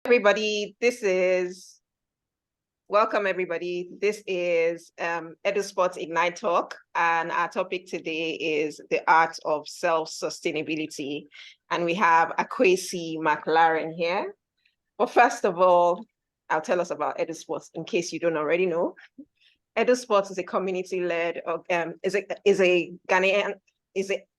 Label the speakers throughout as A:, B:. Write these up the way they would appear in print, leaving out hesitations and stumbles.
A: Everybody, welcome everybody. This is EduSpots Ignite Talk, and our topic today is the art of self-sustainability. And we have Akwasi McLaren here. But first of all, I'll tell us about EduSpots in case you don't already know. EduSpots is a community-led, an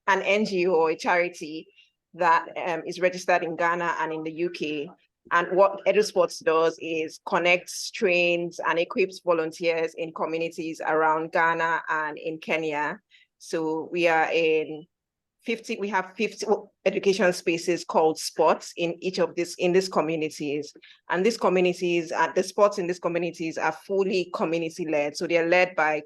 A: NGO or a charity that is registered in Ghana and in the UK. And what EduSpots does is connects, trains, and equips volunteers in communities around Ghana and in Kenya. So we have 50 education spaces called spots in each of these communities. And these communities, the spots in these communities are fully community-led. So they're led by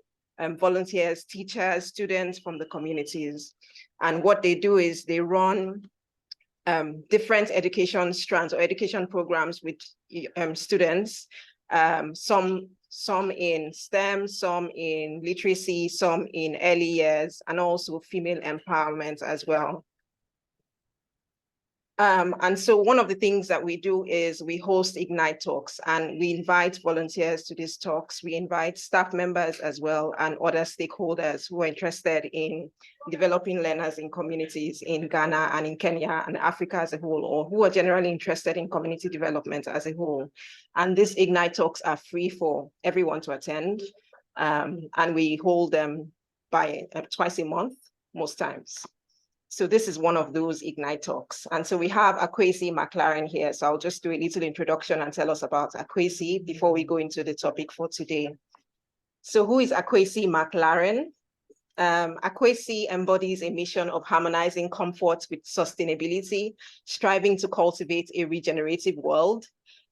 A: volunteers, teachers, students from the communities. And what they do is they run different education strands or education programs with students, some in STEM, some in literacy, some in early years, and also female empowerment as well. And so one of the things that we do is we host Ignite Talks, and we invite volunteers to these talks. We invite staff members as well and other stakeholders who are interested in developing learners in communities in Ghana and in Kenya and Africa as a whole, or who are generally interested in community development as a whole. And these Ignite Talks are free for everyone to attend. And we hold them by twice a month, most times. So this is one of those Ignite Talks. And so we have Akwasi McLaren here. So I'll just do a little introduction and tell us about Akwasi before we go into the topic for today. So who is Akwasi McLaren? Akwasi embodies a mission of harmonizing comfort with sustainability, striving to cultivate a regenerative world.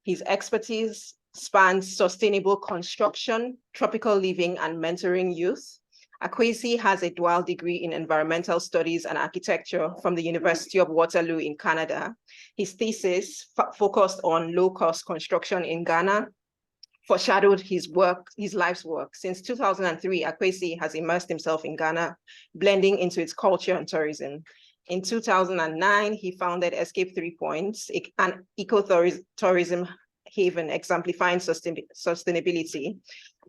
A: His expertise spans sustainable construction, tropical living, and mentoring youth. Akwasi has a dual degree in environmental studies and architecture from the University of Waterloo in Canada. His thesis focused on low-cost construction in Ghana, foreshadowed his life's work. Since 2003, Akwasi has immersed himself in Ghana, blending into its culture and tourism. In 2009, he founded Escape 3 Points, an ecotourism haven exemplifying sustainability.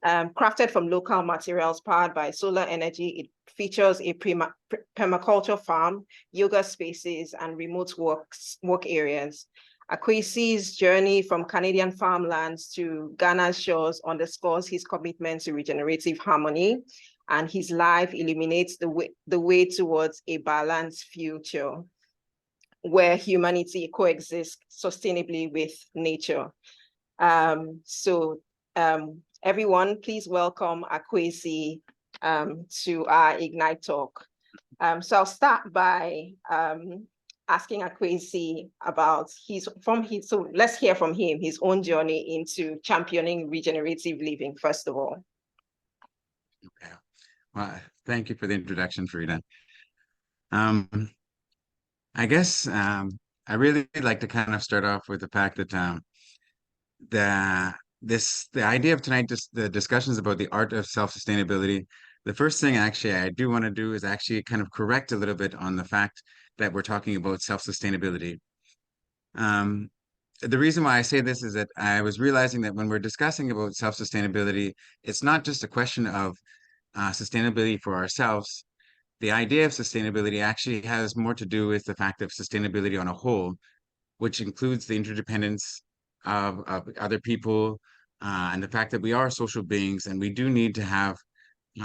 A: Crafted from local materials powered by solar energy, it features a permaculture farm, yoga spaces, and remote work areas. Akwasi's journey from Canadian farmlands to Ghana's shores underscores his commitment to regenerative harmony, and his life illuminates the way towards a balanced future where humanity coexists sustainably with nature. Everyone, please welcome Akwasi to our Ignite Talk. So I'll start by asking Akwasi about so let's hear from him, his own journey into championing regenerative living, first of all.
B: Okay. Well, thank you for the introduction, Farida. I guess I really like to kind of start off with the fact that the idea of tonight, just the discussions about the art of self-sustainability. The first thing actually I do want to do is actually kind of correct a little bit on the fact that we're talking about self-sustainability. The reason why I say this is that I was realizing that when we're discussing about self-sustainability, it's not just a question of sustainability for ourselves. The idea of sustainability actually has more to do with the fact of sustainability on a whole, which includes the interdependence of other people, and the fact that we are social beings and we do need to have,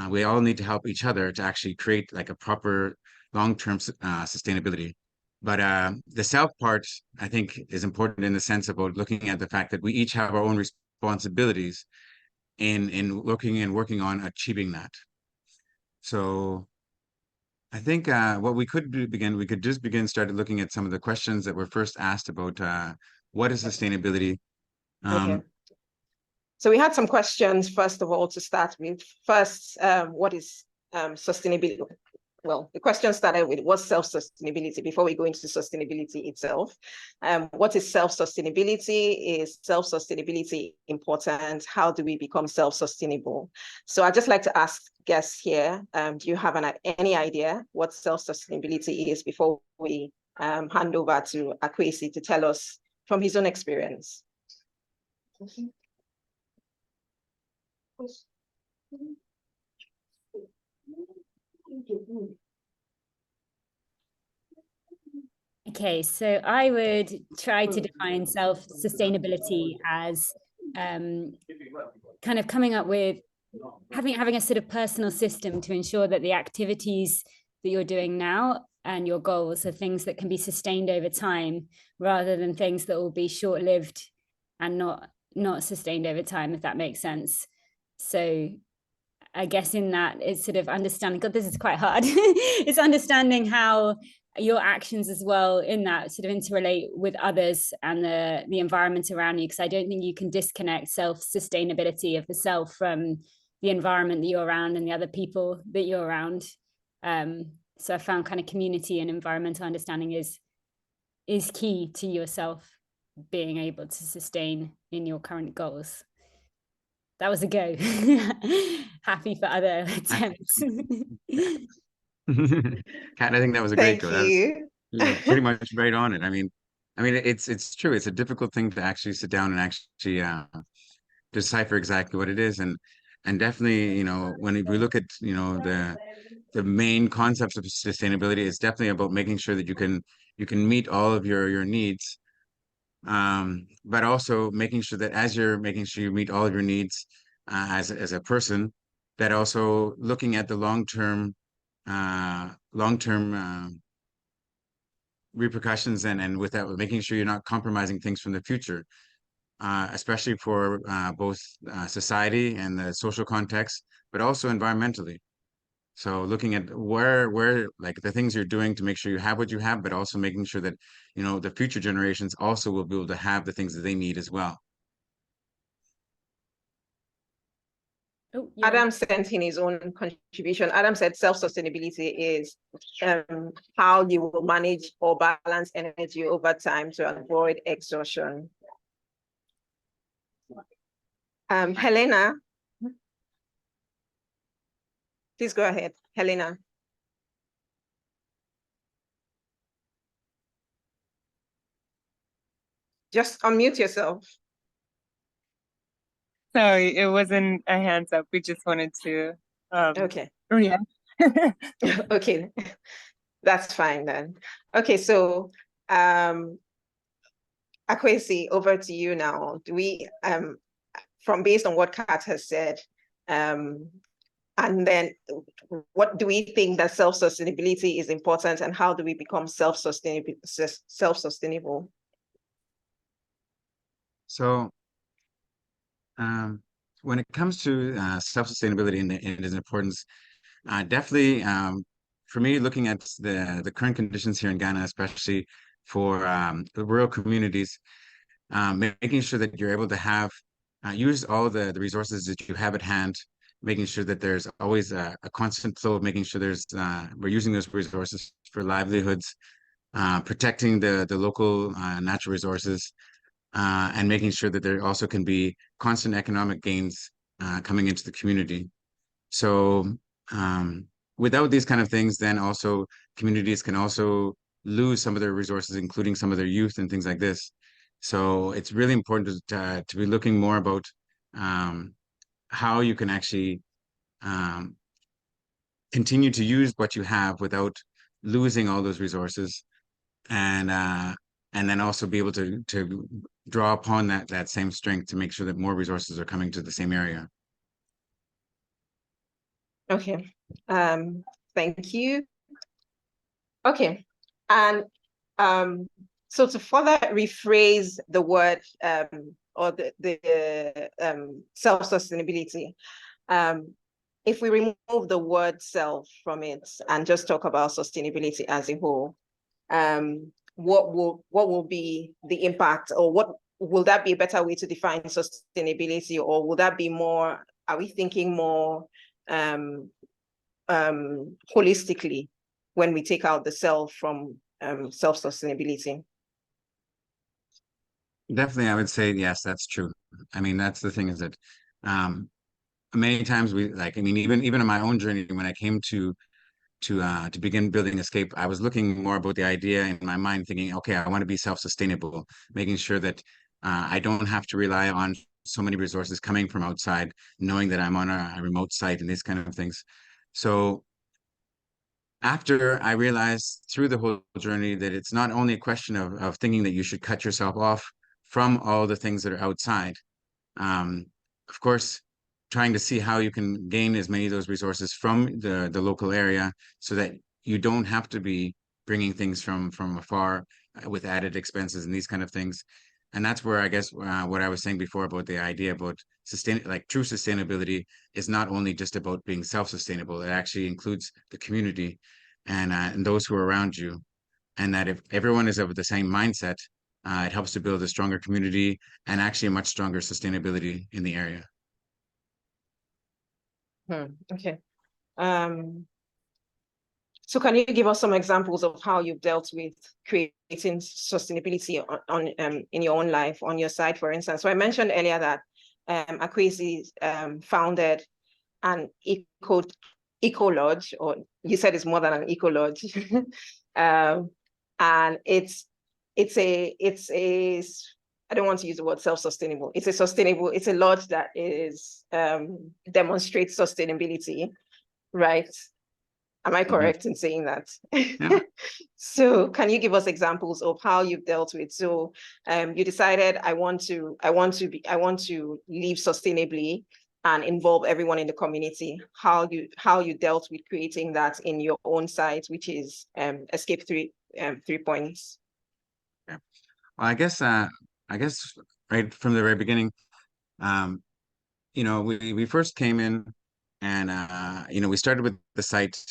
B: we all need to help each other to actually create like a proper long-term sustainability. But the self part, I think, is important in the sense about looking at the fact that we each have our own responsibilities in looking and working on achieving that. So I think what we could do, we could just started looking at some of the questions that were first asked about what is sustainability.
A: Okay. So we had some questions, first of all, to start with. First, what is sustainability? Well, the question started with what's self-sustainability before we go into sustainability itself. What is self-sustainability? Is self-sustainability important? How do we become self-sustainable? So I'd just like to ask guests here, do you have any idea what self-sustainability is before we hand over to Akwasi to tell us from his own experience.
C: Okay, so I would try to define self-sustainability as kind of coming up with having a sort of personal system to ensure that the activities that you're doing now and your goals are things that can be sustained over time, rather than things that will be short-lived and not sustained over time, if that makes sense. So I guess in that it's sort of understanding, God, this is quite hard. It's understanding how your actions as well in that sort of interrelate with others and the environment around you, because I don't think you can disconnect self-sustainability of the self from the environment that you're around and the other people that you're around. So I found kind of community and environmental understanding is key to yourself being able to sustain in your current goals. That was a go. Happy for other attempts.
B: Kat, I think that was a great go.
A: Thank you.
B: You're pretty much right on it. I mean, it's true. It's a difficult thing to actually sit down and actually decipher exactly what it is, and definitely, when we look at the main concepts of sustainability, it's definitely about making sure that you can meet all of your needs, but also making sure that as you're making sure you meet all of your needs as a person, that also looking at the long term repercussions and with that, making sure you're not compromising things from the future, especially for both society and the social context, but also environmentally. So looking at where like the things you're doing to make sure you have what you have, but also making sure that, the future generations also will be able to have the things that they need as well.
C: Oh,
A: Adam sent in his own contribution. Adam said self-sustainability is how you will manage or balance energy over time to avoid exhaustion. Helena, please go ahead. Helena. Just unmute yourself.
D: Sorry, it wasn't a hands up. We just wanted to.
A: Okay.
D: Oh, yeah.
A: Okay, that's fine then. Okay, so Akwasi, over to you now. Do we, from based on what Kat has said, and then what do we think that self-sustainability is important, and how do we become self-sustainable?
B: So when it comes to self-sustainability and its importance, definitely for me, looking at the current conditions here in Ghana, especially for the rural communities, making sure that you're able to have use all the resources that you have at hand, making sure that there's always a constant flow of making sure we're using those resources for livelihoods, protecting the local natural resources, and making sure that there also can be constant economic gains coming into the community. So without these kind of things, then also communities can also lose some of their resources, including some of their youth and things like this. So it's really important to be looking more about how you can actually continue to use what you have without losing all those resources, and then also be able to draw upon that same strength to make sure that more resources are coming to the same area.
A: Okay, thank you. Okay, and so to further rephrase the word or the self-sustainability, if we remove the word self from it and just talk about sustainability as a whole, what will be the impact, or what will that be a better way to define sustainability, or will that be more, are we thinking more holistically when we take out the self from self-sustainability?
B: Definitely, I would say yes, that's true. I mean, that's the thing, is that many times even in my own journey, when I came to to begin building Escape, I was looking more about the idea in my mind, thinking, okay, I want to be self-sustainable, making sure that I don't have to rely on so many resources coming from outside, knowing that I'm on a remote site and these kind of things. So after I realized through the whole journey that it's not only a question of thinking that you should cut yourself off from all the things that are outside. Of course, trying to see how you can gain as many of those resources from the local area so that you don't have to be bringing things from afar with added expenses and these kind of things. And that's where I guess what I was saying before about the idea about true sustainability is not only just about being self-sustainable. It actually includes the community and those who are around you. And that if everyone is of the same mindset, it helps to build a stronger community and actually a much stronger sustainability in the area.
A: Okay. So can you give us some examples of how you've dealt with creating sustainability on in your own life, on your side, for instance? So I mentioned earlier that Akwasi founded an eco lodge, or you said it's more than an eco lodge, and it's a I don't want to use the word self-sustainable. It's a lodge that is demonstrates sustainability, right? Am I correct in saying that?
B: Yeah.
A: So can you give us examples of how you've dealt with? So you decided I want to live sustainably and involve everyone in the community. How you dealt with creating that in your own site, which is Escape 3 points.
B: Yeah. Well, I guess right from the very beginning, we first came in and we started with the site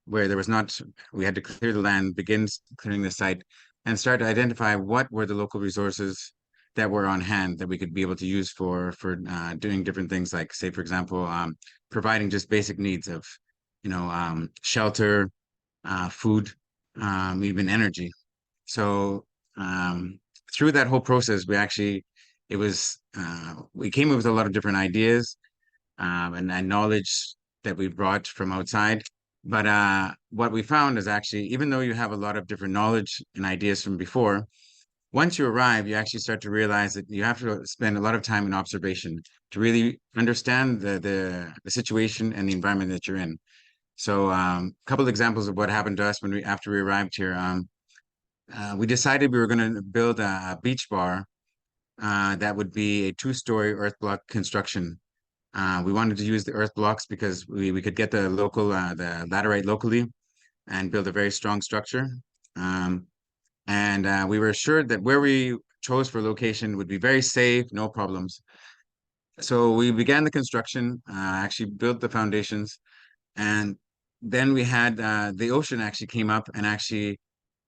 B: where there was not, we had to clear the land, begin clearing the site, and start to identify what were the local resources that were on hand that we could be able to use for doing different things, like, say, for example, providing just basic needs of, shelter, food, even energy. So through that whole process, we came up with a lot of different ideas and knowledge that we brought from outside. But what we found is actually, even though you have a lot of different knowledge and ideas from before, once you arrive, you actually start to realize that you have to spend a lot of time in observation to really understand the situation and the environment that you're in. So a couple of examples of what happened to us after we arrived here. We decided we were going to build a beach bar that would be a 2-story earth block construction. We wanted to use the earth blocks because we could get the laterite locally and build a very strong structure. And we were assured that where we chose for location would be very safe, no problems. So we began the construction, actually built the foundations, and then we had the ocean actually came up and actually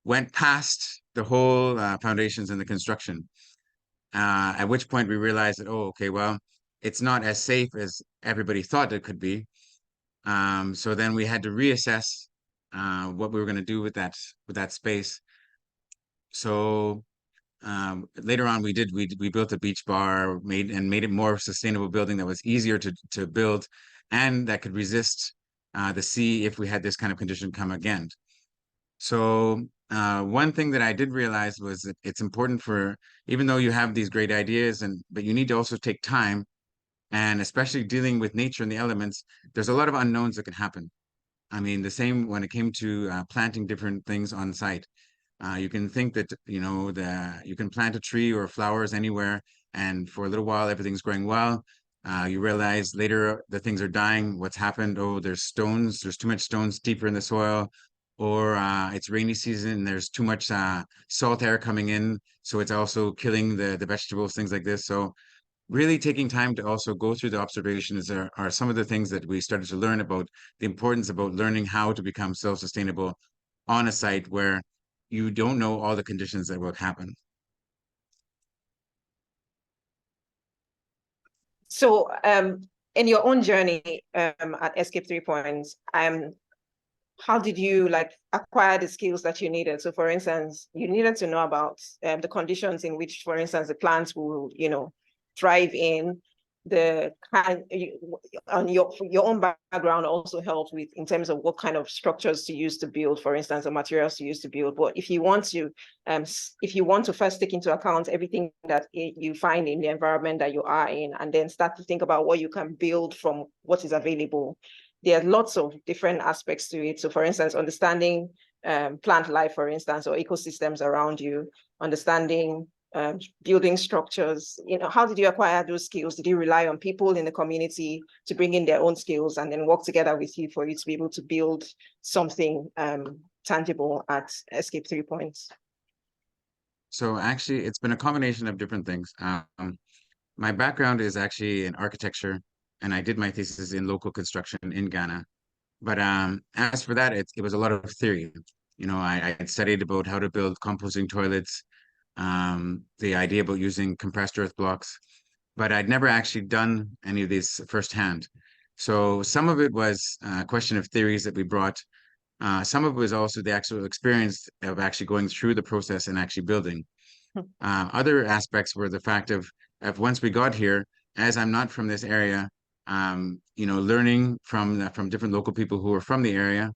B: went past the whole foundations and the construction. At which point we realized that, oh, okay, well, it's not as safe as everybody thought it could be. So then we had to reassess what we were going to do with that space. So later on, we built a beach bar, made it more sustainable building that was easier to build and that could resist the sea if we had this kind of condition come again. So one thing that I did realize was that it's important even though you have these great ideas, but you need to also take time, and especially dealing with nature and the elements, there's a lot of unknowns that can happen. I mean, the same when it came to planting different things on site. You can think that, you can plant a tree or flowers anywhere, and for a little while, everything's going well. You realize later the things are dying. What's happened? Oh, there's too much stones deeper in the soil, or it's rainy season, there's too much salt air coming in, so it's also killing the vegetables, things like this. So really taking time to also go through the observations are some of the things that we started to learn about the importance about learning how to become self-sustainable on a site where you don't know all the conditions that will happen.
A: So in your own journey at Escape 3 Points, how did you acquire the skills that you needed? So for instance, you needed to know about the conditions in which, for instance, the plants will, thrive in. the kind on your own background also helped with in terms of what kind of structures to use to build, for instance, or materials to use to build. But if you want to first take into account everything that you find in the environment that you are in, and then start to think about what you can build from what is available, there are lots of different aspects to it. So for instance, understanding plant life, for instance, or ecosystems around you, understanding building structures. How did you acquire those skills? Did you rely on people in the community to bring in their own skills and then work together with you for you to be able to build something tangible at Escape 3 Points?
B: So actually, it's been a combination of different things. My background is actually in architecture, and I did my thesis in local construction in Ghana. But as for that, it was a lot of theory. I had studied about how to build composting toilets, the idea about using compressed earth blocks, but I'd never actually done any of these firsthand. So some of it was a question of theories that we brought. Some of it was also the actual experience of actually going through the process and actually building. Other aspects were the fact of once we got here, as I'm not from this area, learning from different local people who are from the area.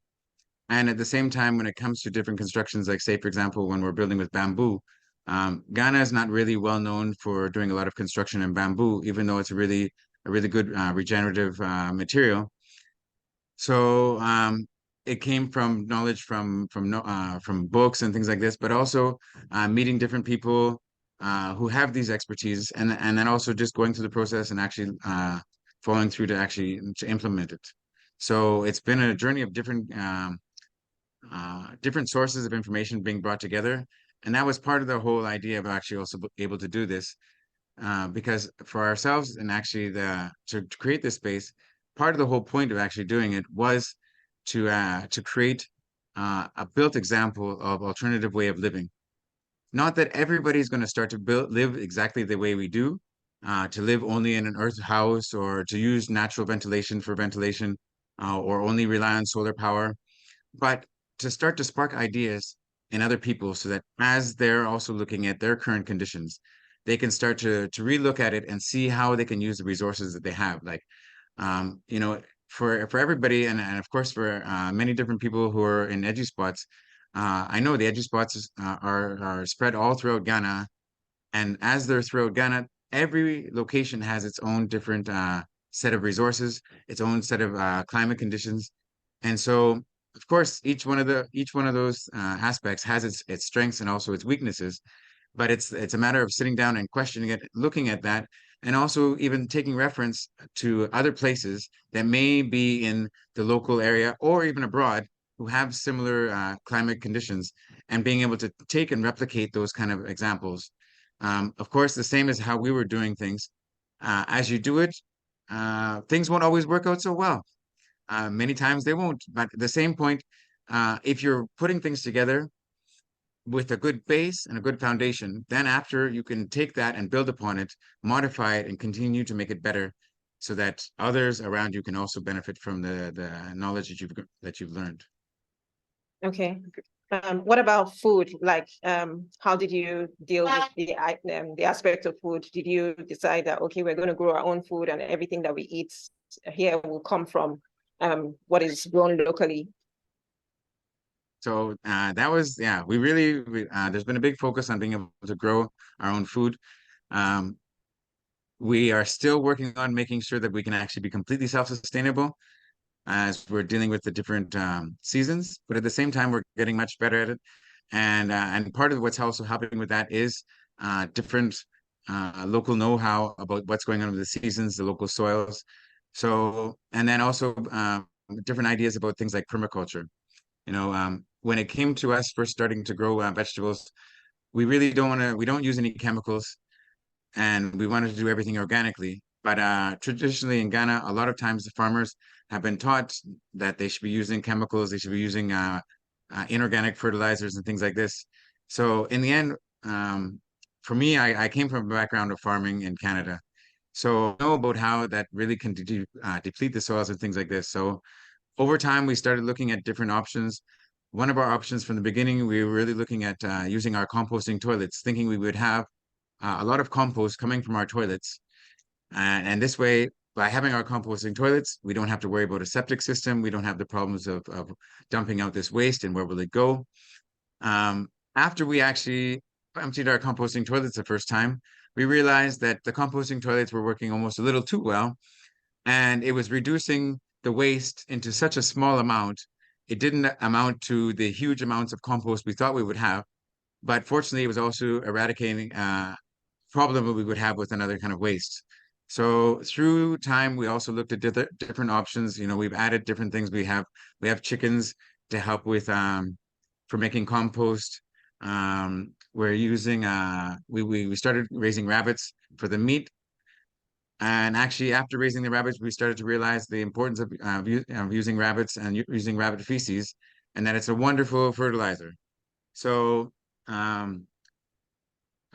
B: And at the same time, when it comes to different constructions, like say, for example, when we're building with bamboo, Ghana is not really well known for doing a lot of construction in bamboo, even though it's a really good regenerative material. So it came from knowledge from books and things like this, but also meeting different people who have these expertise, and then also just going through the process and actually following through to implement it. So it's been a journey of different sources of information being brought together. And that was part of the whole idea of actually also able to do this, because for ourselves and actually to create this space, part of the whole point of actually doing it was to create a built example of alternative way of living. Not that everybody's going to start to live exactly the way we do, to live only in an earth house or to use natural ventilation for ventilation, or only rely on solar power, but to start to spark ideas in other people so that as they're also looking at their current conditions, they can start to relook at it and see how they can use the resources that they have. Like, for everybody, and of course for many different people who are in EduSpots, I know the EduSpots are spread all throughout Ghana, and as they're throughout Ghana, every location has its own different set of resources, its own set of climate conditions, and so of course each one of those aspects has its strengths and also its weaknesses. But it's a matter of sitting down and questioning it, looking at that, and also even taking reference to other places that may be in the local area or even abroad who have similar climate conditions, and being able to take and replicate those kind of examples. Of course, the same as how we were doing things. As you do it, things won't always work out so well. Many times they won't. But at the same point, if you're putting things together with a good base and a good foundation, then after you can take that and build upon it, modify it, and continue to make it better, so that others around you can also benefit from the knowledge that you've learned.
A: Okay. What about food? Like, how did you deal with the aspect of food? Did you decide that, okay, we're going to grow our own food and everything that we eat here will come from what is grown locally?
B: So that was, yeah, there's been a big focus on being able to grow our own food. We are still working on making sure that we can actually be completely self-sustainable as we're dealing with the different seasons, but at the same time, we're getting much better at it. And part of what's also helping with that is different local know-how about what's going on with the seasons, the local soils. So, and then also different ideas about things like permaculture. When it came to us first starting to grow vegetables, we really we don't use any chemicals, and we wanted to do everything organically. But traditionally in Ghana, a lot of times the farmers have been taught that they should be using chemicals, they should be using inorganic fertilizers and things like this. So in the end, for me, I came from a background of farming in Canada. So I know about how that really can deplete the soils and things like this. So over time, we started looking at different options. One of our options from the beginning, we were really looking at using our composting toilets, thinking we would have a lot of compost coming from our toilets. And this way, by having our composting toilets, we don't have to worry about a septic system. We don't have the problems of dumping out this waste and where will it go. After we actually emptied our composting toilets the first time, we realized that the composting toilets were working almost a little too well, and it was reducing the waste into such a small amount. It didn't amount to the huge amounts of compost we thought we would have, but fortunately, it was also eradicating a problem that we would have with another kind of waste. So through time, we also looked at different options. You know, we've added different things. We have chickens to help with for making compost. We're using we started raising rabbits for the meat. And actually, after raising the rabbits, we started to realize the importance of using rabbits and using rabbit feces, and that it's a wonderful fertilizer. So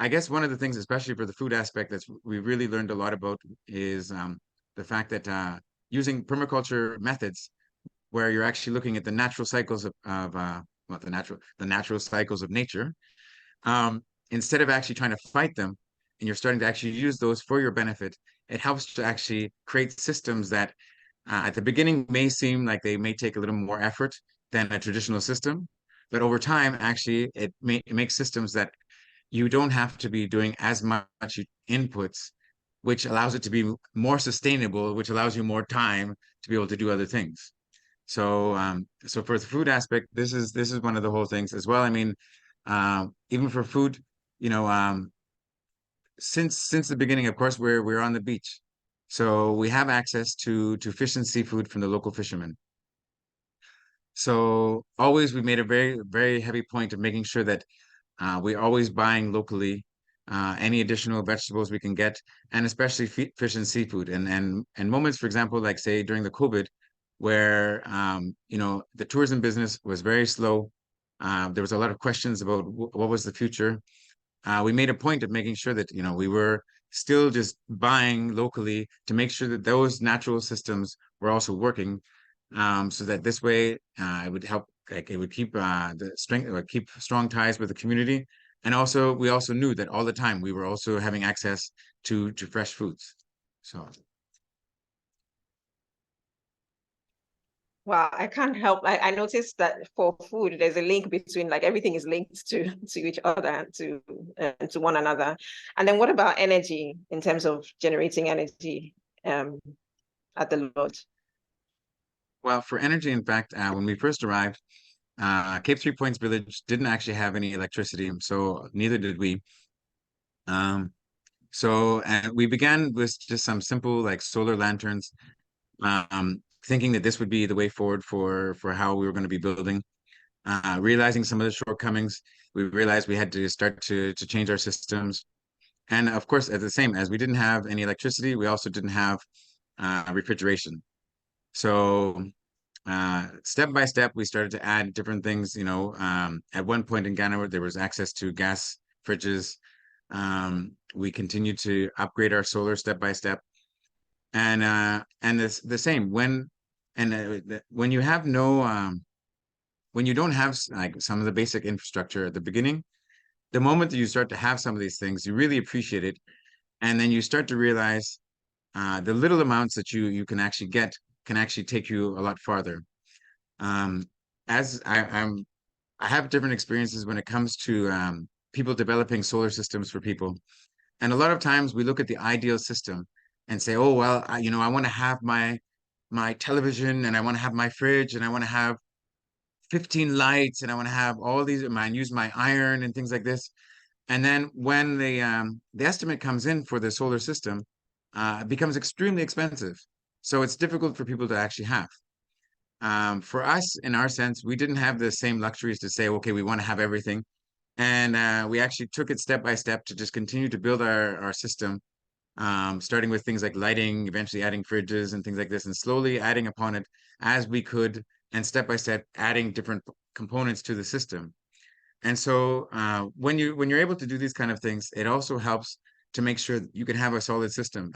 B: I guess one of the things, especially for the food aspect, that we really learned a lot about is the fact that using permaculture methods, where you're actually looking at the natural cycles of well, the natural cycles of nature, instead of actually trying to fight them, and you're starting to actually use those for your benefit, it helps to actually create systems that at the beginning may seem like they may take a little more effort than a traditional system, but over time, actually, it makes systems that you don't have to be doing as much inputs, which allows it to be more sustainable, which allows you more time to be able to do other things. So, so for the food aspect, this is one of the whole things as well. I mean, even for food, you know, since the beginning, of course, we're on the beach, so we have access to fish and seafood from the local fishermen. So always we made a very heavy point of making sure that we're always buying locally, any additional vegetables we can get, and especially fish and seafood. And moments, for example, like say during the COVID, where you know, the tourism business was very slow. There was a lot of questions about what was the future. We made a point of making sure that, you know, we were still just buying locally to make sure that those natural systems were also working, so that this way it would help, like it would keep the strength, it would keep strong ties with the community. And also, we also knew that all the time we were also having access to fresh foods. So
A: Wow, I can't help. I noticed that for food, there's a link between, like, everything is linked to each other and to one another. And then what about energy in terms of generating energy at the lodge?
B: well, for energy, in fact, when we first arrived, Cape Three Points Village didn't actually have any electricity, so neither did we. So we began with just some simple like solar lanterns, thinking that this would be the way forward for how we were going to be building. Realizing some of the shortcomings, we realized we had to start to change our systems. And of course, at the same as we didn't have any electricity, we also didn't have refrigeration. So step by step, we started to add different things. You know, at one point in Ghana, there was access to gas fridges. We continued to upgrade our solar step by step, and it's the same when you have no when you don't have like some of the basic infrastructure at the beginning. The moment that you start to have some of these things, you really appreciate it, and then you start to realize the little amounts that you can actually get can actually take you a lot farther. Um, as I have different experiences when it comes to people developing solar systems for people. And a lot of times we look at the ideal system and say, oh, well, you know, I want to have my television, and I want to have my fridge, and I want to have 15 lights, and I want to have all these, and use my iron and things like this. And then when the estimate comes in for the solar system, it becomes extremely expensive. So it's difficult for people to actually have. For us, in our sense, we didn't have the same luxuries to say, okay, we want to have everything. And we actually took it step by step to just continue to build our system, starting with things like lighting, eventually adding fridges and things like this, and slowly adding upon it as we could, and step by step adding different components to the system. And so when you're able to do these kind of things, it also helps to make sure that you can have a solid system.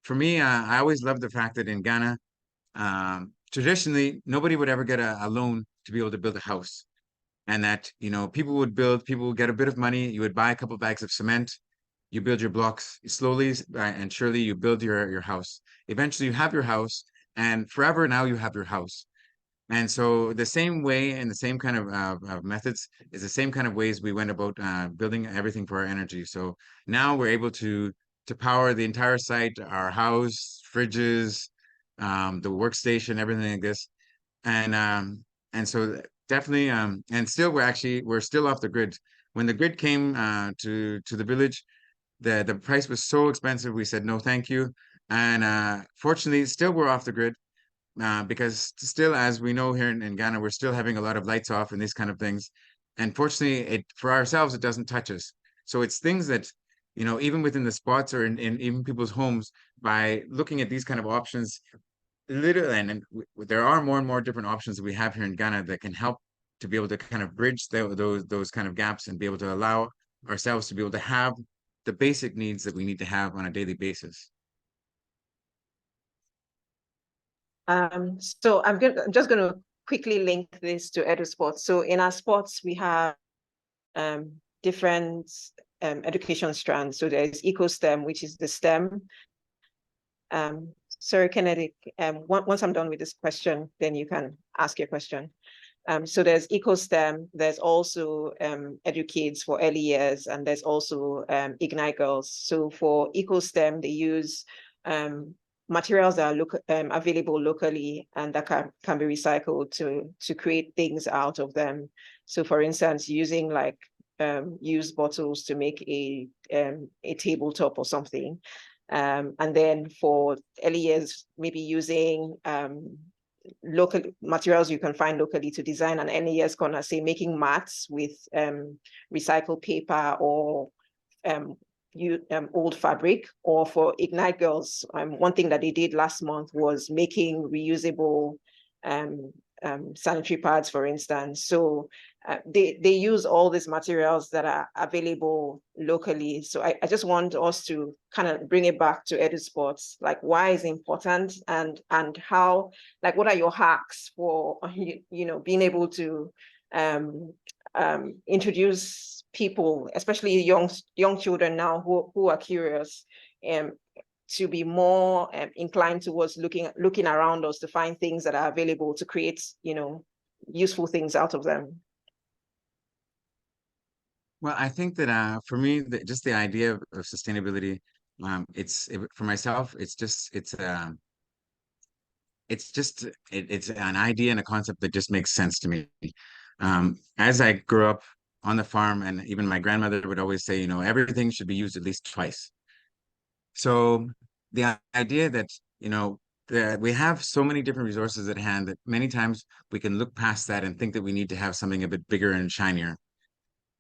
B: For me, I always loved the fact that in Ghana, traditionally, nobody would ever get a loan to be able to build a house. And that, you know, people would get a bit of money, you would buy a couple of bags of cement, you build your blocks slowly and surely. You build your house. Eventually, you have your house, and forever now you have your house. And so the same way and the same kind of methods is the same kind of ways we went about building everything for our energy. So now we're able to power the entire site, our house, fridges, the workstation, everything like this. And so definitely and still we're still off the grid. When the grid came to the village, the price was so expensive. We said no, thank you. And fortunately, still we're off the grid because still, as we know here in Ghana, we're still having a lot of lights off and these kind of things. And fortunately, for ourselves, it doesn't touch us. So it's things that, even within the spots or in even people's homes, by looking at these kind of options, literally, there are more and more different options that we have here in Ghana that can help to be able to kind of bridge those kind of gaps and be able to allow ourselves to be able to have the basic needs that we need to have on a daily basis.
A: So I'm just going to quickly link this to EduSpots. So in our spots, we have different education strands. So there's EcoSTEM, which is the STEM. Sorry, Kennedy, once I'm done with this question, then you can ask your question. So there's EcoSTEM, there's also EduKids for early years, and there's also Ignite Girls. So for EcoSTEM, they use materials that are available locally and that can be recycled to create things out of them. So for instance, using like used bottles to make a tabletop or something. And then for early years, maybe using local materials you can find locally to design an NES corner, say making mats with recycled paper or old fabric. Or for Ignite Girls, one thing that they did last month was making reusable sanitary pads, for instance. So they use all these materials that are available locally. So I just want us to kind of bring it back to EduSpots, like why is it important and how, like what are your hacks for being able to introduce people, especially young children now who are curious, to be more inclined towards looking around us to find things that are available to create, useful things out of them.
B: Well, I think that for me, just the idea of sustainability, for myself, it's an idea and a concept that just makes sense to me. As I grew up on the farm, and even my grandmother would always say, everything should be used at least twice. So the idea that, that we have so many different resources at hand that many times we can look past that and think that we need to have something a bit bigger and shinier.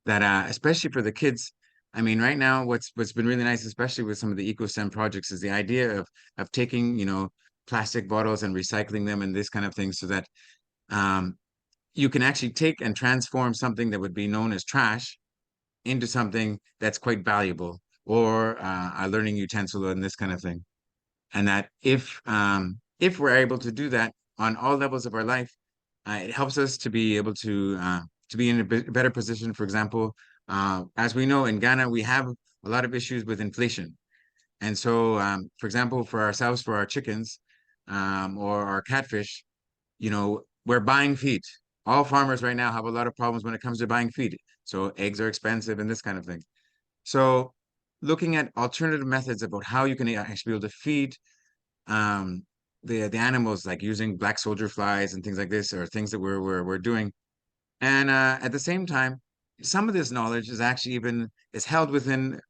B: That especially for the kids, I mean, right now, what's been really nice, especially with some of the EcoSTEM projects, is the idea of taking, plastic bottles and recycling them and this kind of thing, so that you can actually take and transform something that would be known as trash into something that's quite valuable, or a learning utensil and this kind of thing. And that if we're able to do that on all levels of our life, it helps us to be able to be in a better position. For example, as we know in Ghana, we have a lot of issues with inflation. And so, for example, for ourselves, for our chickens or our catfish, we're buying feed. All farmers right now have a lot of problems when it comes to buying feed. So eggs are expensive and this kind of thing. So looking at alternative methods about how you can actually be able to feed the animals, like using black soldier flies and things like this, or things that we're doing. And at the same time, some of this knowledge is actually is held within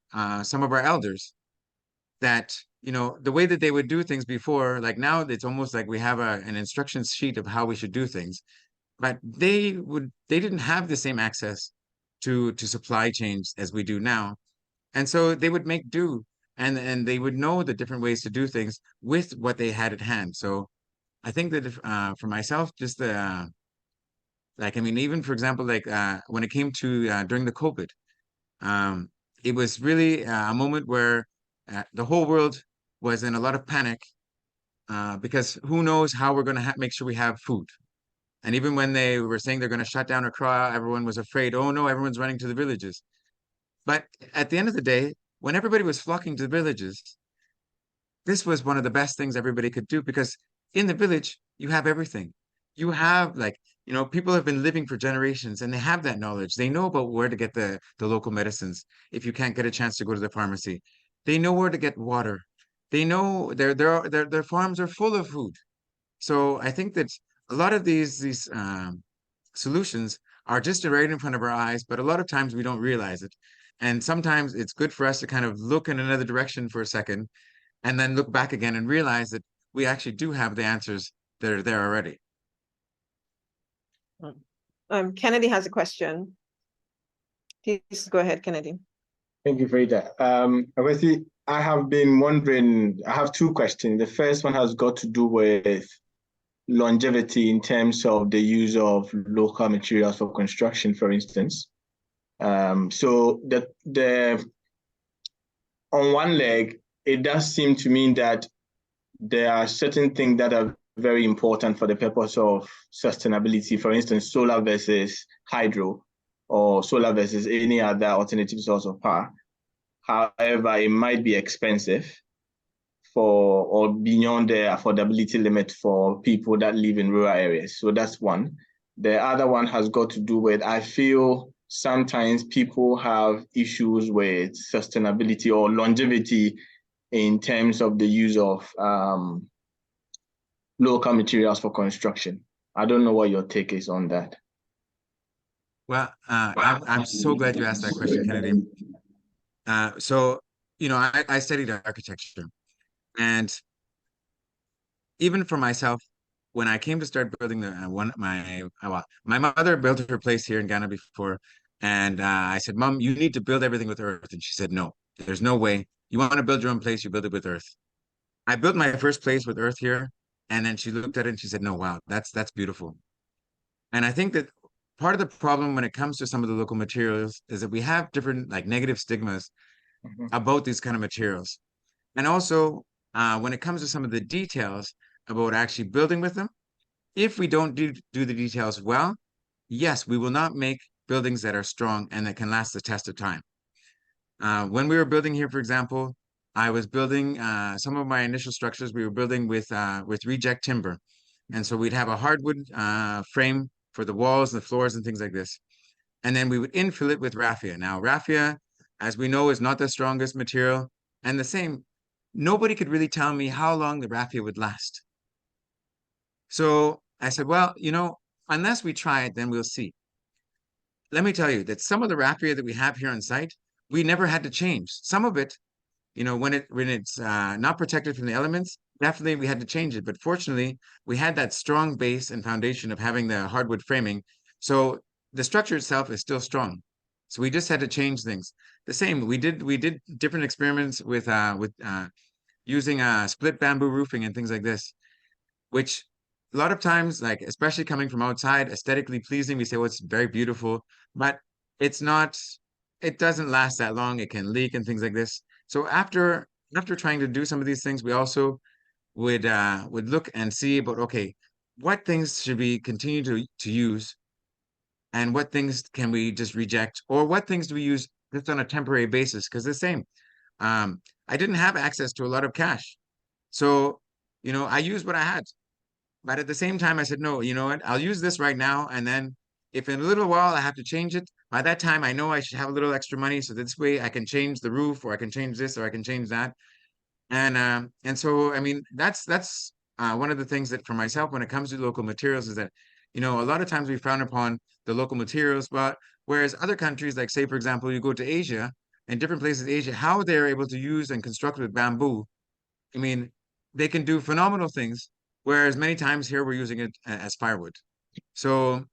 B: some of our elders, that, the way that they would do things before, like now it's almost like we have an instruction sheet of how we should do things. But they didn't have the same access to supply chains as we do now. And so they would make do, and they would know the different ways to do things with what they had at hand. So I think that for myself, just like, I mean, even for example, like when it came to during the COVID, it was really a moment where the whole world was in a lot of panic because who knows how we're going to make sure we have food. And even when they were saying they're going to shut down Accra, everyone was afraid. Oh no, everyone's running to the villages. But at the end of the day, when everybody was flocking to the villages, this was one of the best things everybody could do, because in the village, you have everything. You have, like, people have been living for generations and they have that knowledge. They know about where to get the local medicines if you can't get a chance to go to the pharmacy. They know where to get water. They know their farms are full of food. So I think that a lot of these solutions are just right in front of our eyes, but a lot of times we don't realize it. And sometimes it's good for us to kind of look in another direction for a second and then look back again and realize that we actually do have the answers that are there already.
A: Kennedy has a question. Please go ahead, Kennedy.
E: Thank you, Frida. Akwasi, I have been wondering, I have two questions. The first one has got to do with longevity in terms of the use of local materials for construction, for instance. So on one leg, it does seem to mean that there are certain things that are very important for the purpose of sustainability. For instance, solar versus hydro, or solar versus any other alternative source of power. However, it might be expensive or beyond the affordability limit for people that live in rural areas. So that's one. The other one has got to do with, I feel sometimes people have issues with sustainability or longevity in terms of the use of local materials for construction. I don't know what your take is on that.
B: Well, I'm so glad you asked that question, Kennedy. So, I studied architecture, and even for myself, when I came to start building my mother built her place here in Ghana before, and I said, Mom, you need to build everything with earth. And she said, no, there's no way. You want to build your own place, you build it with earth. I built my first place with earth here, and then she looked at it and she said, no, wow, that's beautiful. And I think that part of the problem when it comes to some of the local materials is that we have different, like, negative stigmas about these kind of materials. And also, when it comes to some of the details about actually building with them, if we don't do the details well, yes, we will not make buildings that are strong and that can last the test of time. When we were building here, for example, I was building some of my initial structures, we were building with reject timber. And so we'd have a hardwood frame for the walls and the floors and things like this. And then we would infill it with raffia. Now, raffia, as we know, is not the strongest material. And the same, nobody could really tell me how long the raffia would last. So I said, well, unless we try it, then we'll see. Let me tell you that some of the raffia that we have here on site, we never had to change. Some of it, when it's not protected from the elements, definitely we had to change it. But fortunately, we had that strong base and foundation of having the hardwood framing. So the structure itself is still strong. So we just had to change things. The same, we did different experiments with using split bamboo roofing and things like this, which a lot of times, like, especially coming from outside, aesthetically pleasing, we say, well, it's very beautiful, but it's not, it doesn't last that long. It can leak and things like this. So after trying to do some of these things, we also would look and see about, okay, what things should we continue to use, and what things can we just reject, or what things do we use just on a temporary basis? Because the same, I didn't have access to a lot of cash, so I used what I had. But at the same time, I said, no, you know what? I'll use this right now, and then if in a little while I have to change it, by that time I know I should have a little extra money, so this way I can change the roof, or I can change this, or I can change that. And so, I mean, that's one of the things that for myself, when it comes to local materials, is that, a lot of times we frown upon the local materials, but whereas other countries, like, say, for example, you go to Asia, and different places in Asia, how they're able to use and construct with bamboo, I mean, they can do phenomenal things, whereas many times here we're using it as firewood. So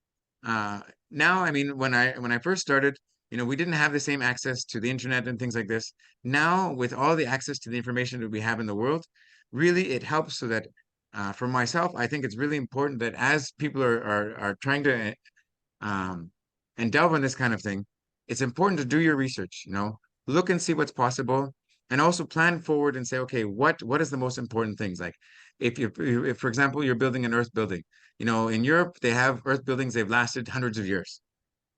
B: now, I mean, when I first started, we didn't have the same access to the internet and things like this. Now, with all the access to the information that we have in the world, really it helps, so that for myself, I think it's really important that as people are trying to and delve on this kind of thing, it's important to do your research, look and see what's possible, and also plan forward and say, okay, what is the most important things? Like, if for example, you're building an earth building, in Europe, they have earth buildings, they've lasted hundreds of years.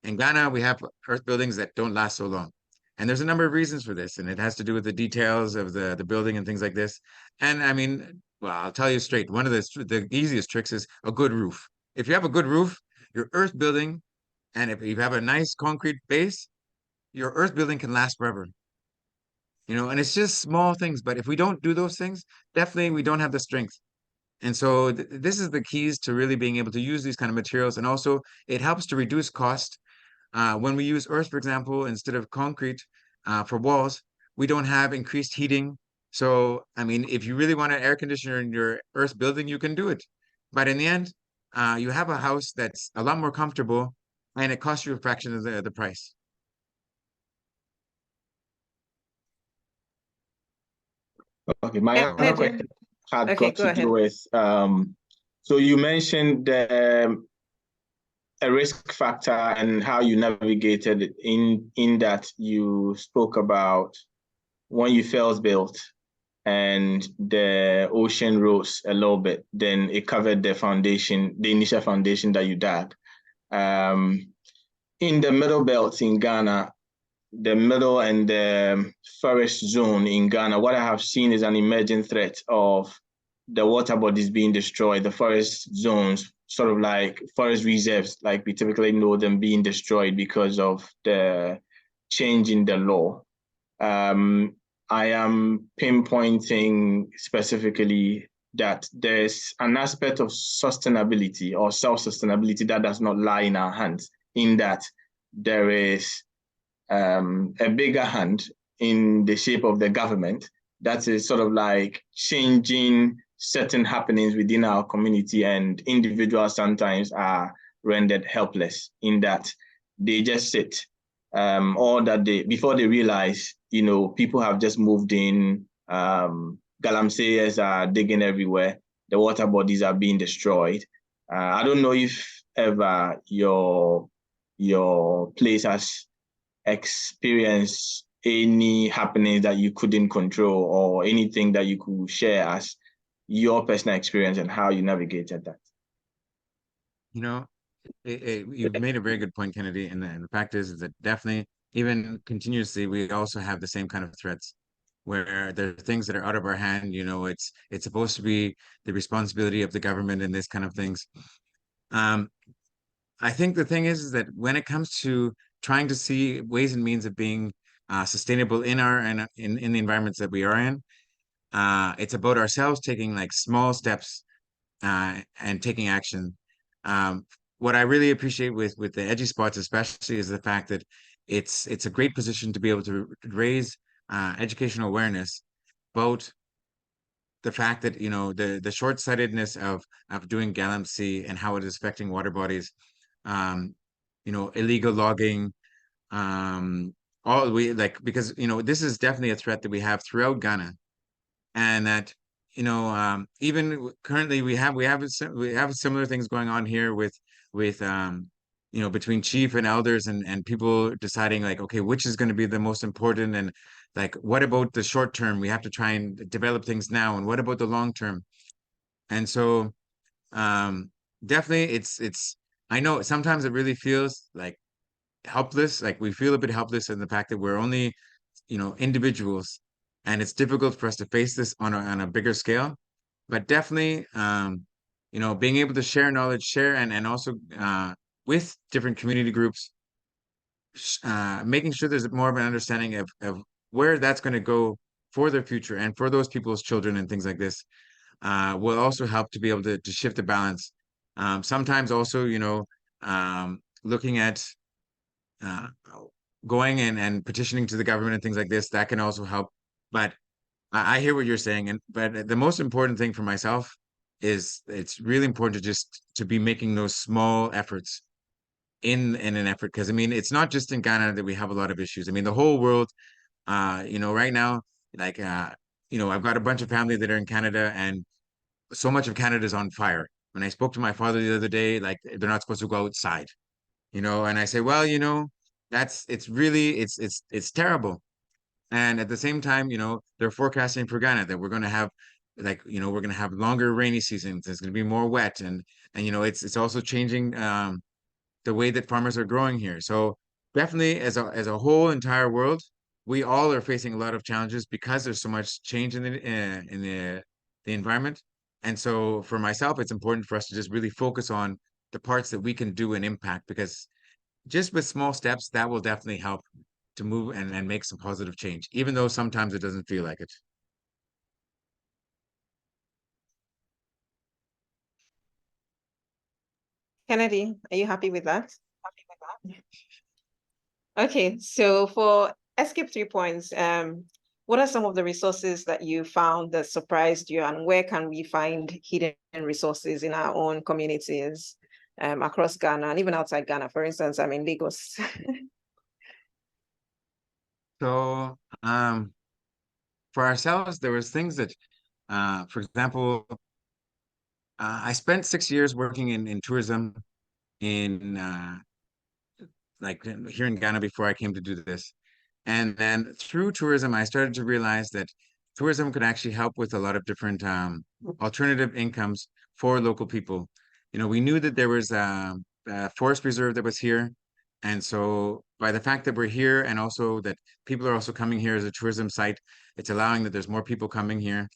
B: In Ghana, we have earth buildings that don't last so long. And there's a number of reasons for this, and it has to do with the details of the building and things like this. And I mean, well, I'll tell you straight, one of the easiest tricks is a good roof. If you have a good roof, your earth building, and if you have a nice concrete base, your earth building can last forever. You know, and it's just small things, but if we don't do those things, definitely we don't have the strength. And so this is the keys to really being able to use these kind of materials. And also it helps to reduce cost. When we use earth, for example, instead of concrete for walls, we don't have increased heating. So, I mean, if you really want an air conditioner in your earth building, you can do it. But in the end, you have a house that's a lot more comfortable and it costs you a fraction of the price.
E: Okay, my
A: Yeah,
E: other question had
A: Okay,
E: got
A: go
E: to
A: ahead.
E: do with so you mentioned a risk factor and how you navigated it in that you spoke about when you first built and the ocean rose a little bit, then it covered the foundation, the initial foundation that you dug. In the middle belt in Ghana, the middle and the forest zone in Ghana, what I have seen is an emerging threat of the water bodies being destroyed, the forest zones, sort of like forest reserves, like we typically know them being destroyed because of the change in the law. I am pinpointing specifically that there's an aspect of sustainability or self-sustainability that does not lie in our hands, in that there is a bigger hand in the shape of the government that is sort of like changing certain happenings within our community, and individuals sometimes are rendered helpless in that they just sit or that they, before they realize, you know, people have just moved in, galamseyers are digging everywhere, the water bodies are being destroyed. I don't know if ever your place has experienced any happenings that you couldn't control, or anything that you could share as your personal experience and how you navigated that.
B: You know, you've made a very good point, Kennedy. And the fact is that definitely, even continuously, we also have the same kind of threats where there are things that are out of our hand. You know, it's supposed to be the responsibility of the government and this kind of things. I think the thing is that when it comes to trying to see ways and means of being sustainable in our and in the environments that we are in, it's about ourselves taking like small steps and taking action. What I really appreciate with the EduSpots especially is the fact that it's a great position to be able to raise educational awareness about the fact that, you know, the short-sightedness of doing galamsey and how it is affecting water bodies, you know, illegal logging, all we like, because, you know, this is definitely a threat that we have throughout Ghana. And that, you know, even currently we have similar things going on here with you know, between chief and elders and people deciding like, okay, which is going to be the most important, and like, what about the short term? We have to try and develop things now, and what about the long term? And so definitely it's I know sometimes it really feels like helpless, like we feel a bit helpless in the fact that we're only, you know, individuals, and it's difficult for us to face this on a bigger scale. But definitely, you know, being able to share knowledge, share and also with different community groups, making sure there's more of an understanding of where that's going to go for their future and for those people's children and things like this, will also help to be able to shift the balance. Sometimes also, you know, looking at uh, going and petitioning to the government and things like this, that can also help. But I hear what you're saying, but the most important thing for myself is it's really important to just to be making those small efforts in an effort, because I mean it's not just in Ghana that we have a lot of issues. I mean the whole world, you know, right now, like you know, I've got a bunch of family that are in Canada, and so much of Canada is on fire. When I spoke to my father the other day, like they're not supposed to go outside, you know, and I say, well, you know, it's really it's terrible. And at the same time, you know, they're forecasting for Ghana that we're going to have, like, you know, we're going to have longer rainy seasons. It's going to be more wet, and you know, it's also changing the way that farmers are growing here. So definitely, as a whole entire world, we all are facing a lot of challenges because there's so much change in the environment. And so for myself, it's important for us to just really focus on the parts that we can do an impact, because just with small steps, that will definitely help to move and make some positive change, even though sometimes it doesn't feel like it.
A: Kennedy, are you happy with that? Okay, so for Escape 3 points, what are some of the resources that you found that surprised you, and where can we find hidden resources in our own communities across Ghana and even outside Ghana? For instance, I'm in Lagos.
B: So for ourselves, there was things that, for example, I spent 6 years working in tourism in like here in Ghana before I came to do this. And then through tourism, I started to realize that tourism could actually help with a lot of different alternative incomes for local people. You know, we knew that there was a forest reserve that was here. And so by the fact that we're here and also that people are also coming here as a tourism site, it's allowing that there's more people coming here.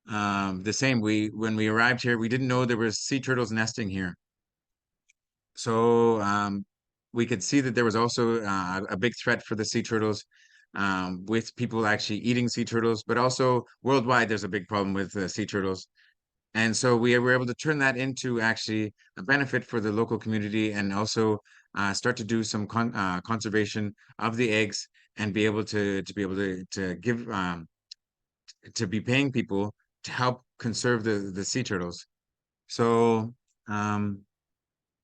B: The same, when we arrived here, we didn't know there was sea turtles nesting here. So we could see that there was also a big threat for the sea turtles, with people actually eating sea turtles, but also worldwide, there's a big problem with sea turtles. And so we were able to turn that into actually a benefit for the local community, and also start to do some conservation of the eggs, and be able to give to be paying people to help conserve the sea turtles. So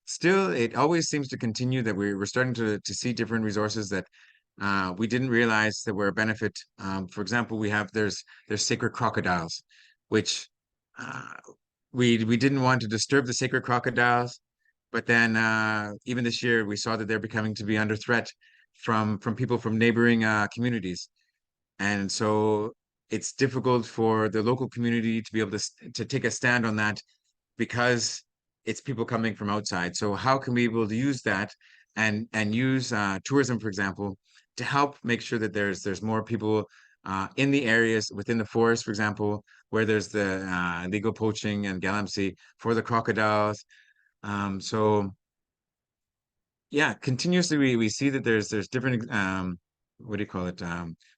B: still, it always seems to continue that we're starting to see different resources that we didn't realize that were a benefit. For example, there's sacred crocodiles, which uh, we didn't want to disturb the sacred crocodiles, but then even this year we saw that they're becoming to be under threat from people from neighboring communities, and so it's difficult for the local community to be able to take a stand on that, because it's people coming from outside. So how can we be able to use that and use tourism, for example, to help make sure that there's more people in the areas within the forest, for example, where there's the illegal poaching and galamsey for the crocodiles. So yeah, continuously we see that there's different what do you call it,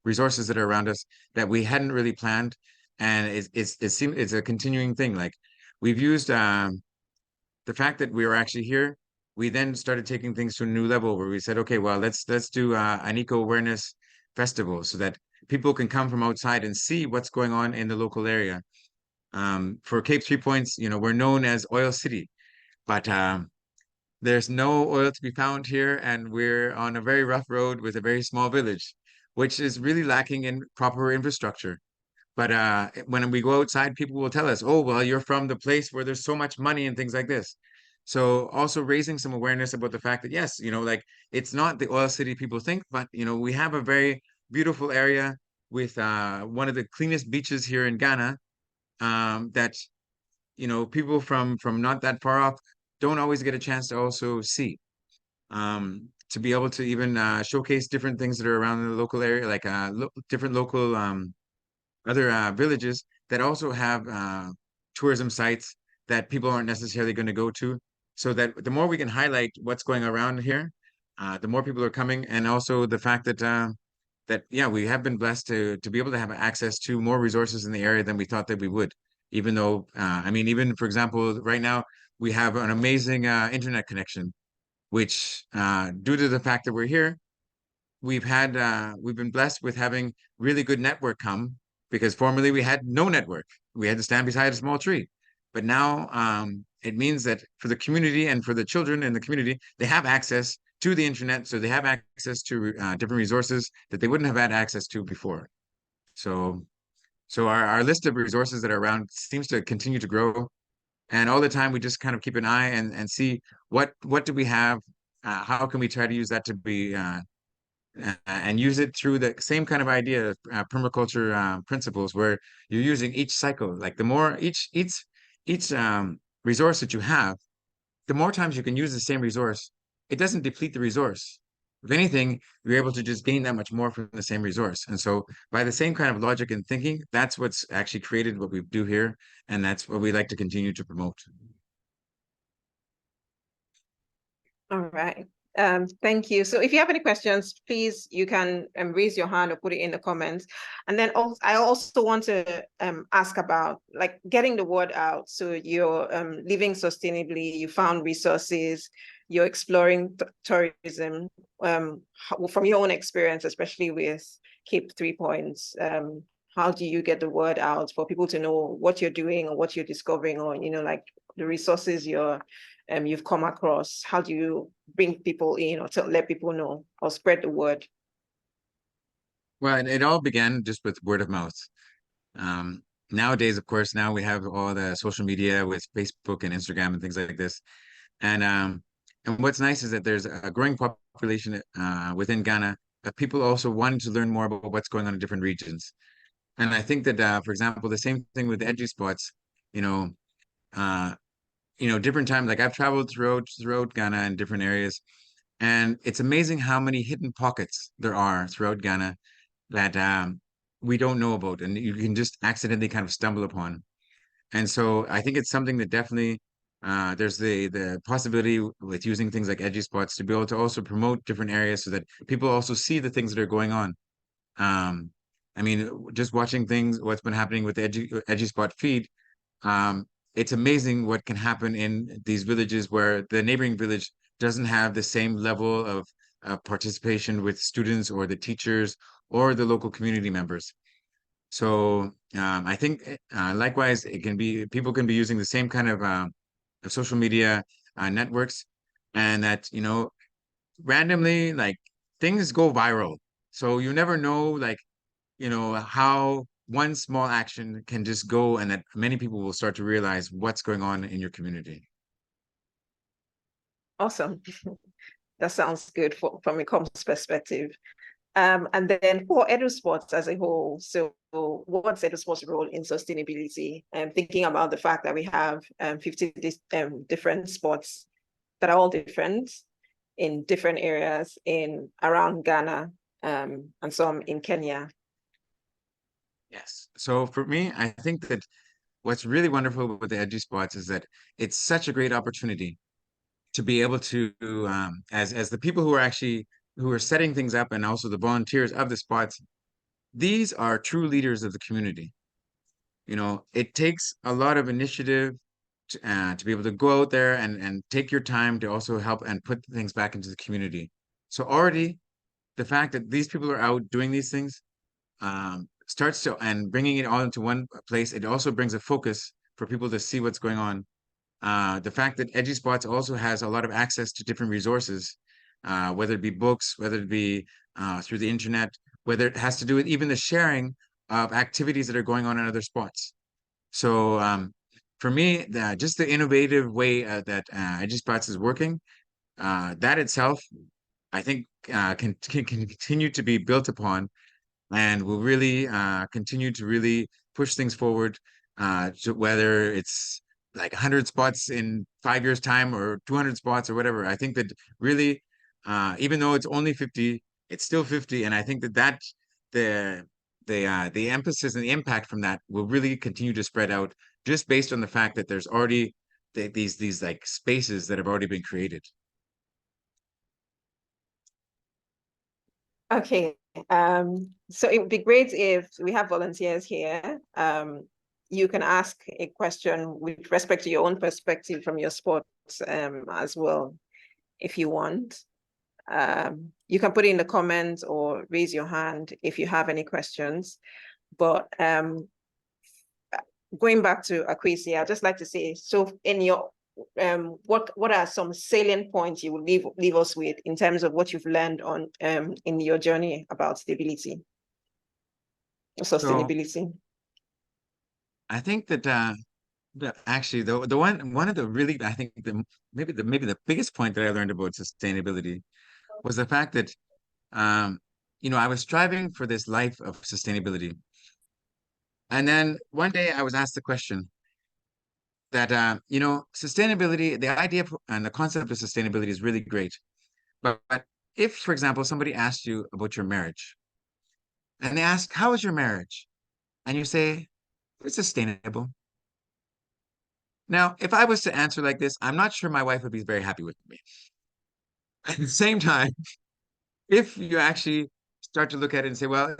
B: resources that are around us that we hadn't really planned, and it's a continuing thing. Like we've used the fact that we were actually here, we then started taking things to a new level where we said, okay, well, let's do an eco-awareness festival so that people can come from outside and see what's going on in the local area. For Cape 3 Points, you know, we're known as Oil City, but there's no oil to be found here, and we're on a very rough road with a very small village, which is really lacking in proper infrastructure. But when we go outside, people will tell us, oh, well, you're from the place where there's so much money and things like this. So also raising some awareness about the fact that, yes, you know, like it's not the oil city people think, but, you know, we have a very beautiful area with one of the cleanest beaches here in Ghana, that, you know, people from not that far off don't always get a chance to also see. To be able to even showcase different things that are around the local area, like different local other villages that also have tourism sites that people aren't necessarily going to go to. So that the more we can highlight what's going around here, the more people are coming, and also the fact that yeah, we have been blessed to be able to have access to more resources in the area than we thought that we would. Even though, I mean, even for example, right now we have an amazing internet connection, which due to the fact that we're here, we've been blessed with having really good network come, because formerly we had no network. We had to stand beside a small tree. But now it means that for the community and for the children in the community, they have access to the internet. So they have access to different resources that they wouldn't have had access to before. So our list of resources that are around seems to continue to grow. And all the time we just kind of keep an eye and see what do we have, how can we try to use that to be and use it through the same kind of idea, permaculture principles, where you're using each cycle. Like the more each resource that you have, the more times you can use the same resource, it doesn't deplete the resource. if anything, you're able to just gain that much more from the same resource. And so by the same kind of logic and thinking, that's what's actually created what we do here. And that's what we like to continue to promote.
A: All right. Thank you. So if you have any questions, please, you can raise your hand or put it in the comments. And then also, I also want to ask about like getting the word out. So you're living sustainably, you found resources, you're exploring tourism from your own experience, especially with Keep 3 Points. How do you get the word out for people to know what you're doing or what you're discovering, or, you know, like the resources you've come across? How do you bring people in or to let people know or spread the word?
B: Well, it all began just with word of mouth. Nowadays, of course, now we have all the social media with Facebook and Instagram and things like this. And what's nice is that there's a growing population within Ghana of people also wanting to learn more about what's going on in different regions. And I think that, for example, the same thing with EduSpots, you know, uh, different times, like I've traveled throughout Ghana in different areas, and it's amazing how many hidden pockets there are throughout Ghana that we don't know about, and you can just accidentally kind of stumble upon. And so I think it's something that definitely there's the possibility with using things like EduSpots to be able to also promote different areas so that people also see the things that are going on. Um, I mean, just watching what's been happening with the EduSpot feed, it's amazing what can happen in these villages where the neighboring village doesn't have the same level of participation with students or the teachers or the local community members. So I think likewise, people can be using the same kind of social media networks, and that randomly like things go viral. So you never know like how one small action can just go, and that many people will start to realize what's going on in your community.
A: Awesome. That sounds good from a comms perspective. And then for EduSpots as a whole, so what's EduSpots' role in sustainability? And thinking about the fact that we have 50 different spots that are all different in different areas around Ghana, and some in Kenya.
B: Yes. So for me, I think that what's really wonderful with the EduSpots is that it's such a great opportunity to be able to, as the people who are setting things up and also the volunteers of the spots, these are true leaders of the community. It takes a lot of initiative to be able to go out there and take your time to also help and put things back into the community. So already the fact that these people are out doing these things starts to, and bringing it all into one place, it also brings a focus for people to see what's going on. The fact that EduSpots also has a lot of access to different resources, whether it be books, whether it be through the internet, whether it has to do with even the sharing of activities that are going on in other spots. So for me, just the innovative way that EduSpots is working, that itself, I think can continue to be built upon, and will really continue to really push things forward, whether it's like 100 spots in 5 years' time or 200 spots or whatever. I think that really, even though it's only 50, it's still 50, and I think that the emphasis and the impact from that will really continue to spread out, just based on the fact that there's already these like spaces that have already been created.
A: Okay, so it would be great if we have volunteers here. You can ask a question with respect to your own perspective from your sports as well, if you want. You can put it in the comments or raise your hand if you have any questions. But going back to Akwasi, I'd just like to say, so in your what are some salient points you will leave us with in terms of what you've learned on in your journey about stability, sustainability?
B: So I think that actually the one of the really, I think maybe the biggest point that I learned about sustainability was the fact that I was striving for this life of sustainability, and then one day I was asked the question that sustainability, the idea and the concept of sustainability is really great, but if, for example, somebody asked you about your marriage and they ask, how is your marriage? And you say, it's sustainable. Now, if I was to answer like this, I'm not sure my wife would be very happy with me. At the same time, if you actually start to look at it and say, well,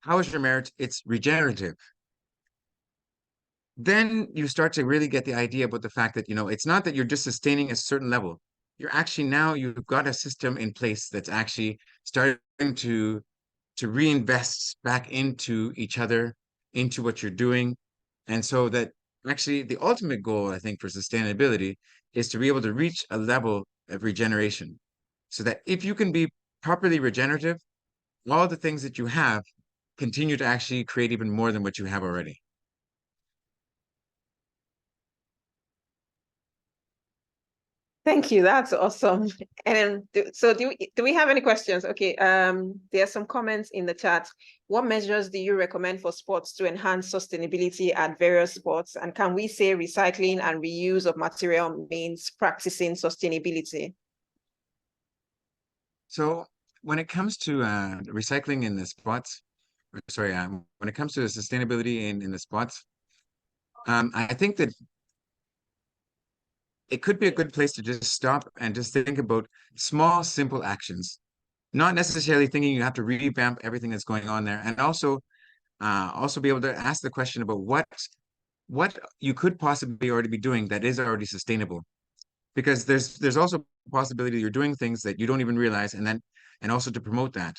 B: how is your marriage? It's regenerative. Then you start to really get the idea about the fact that, it's not that you're just sustaining a certain level. You're actually now you've got a system in place that's actually starting to reinvest back into each other, into what you're doing. And so that actually the ultimate goal, I think, for sustainability is to be able to reach a level of regeneration. So that if you can be properly regenerative, all the things that you have continue to actually create even more than what you have already.
A: Thank you. That's awesome. And then, do we have any questions? Okay. There are some comments in the chat. What measures do you recommend for sports to enhance sustainability at various sports? And can we say recycling and reuse of material means practicing sustainability?
B: So when it comes to recycling in the spots, when it comes to sustainability in the spots, I think that it could be a good place to just stop and just think about small, simple actions, not necessarily thinking you have to revamp everything that's going on there, and also be able to ask the question about what you could possibly already be doing that is already sustainable, because there's also a possibility you're doing things that you don't even realize, and also to promote that.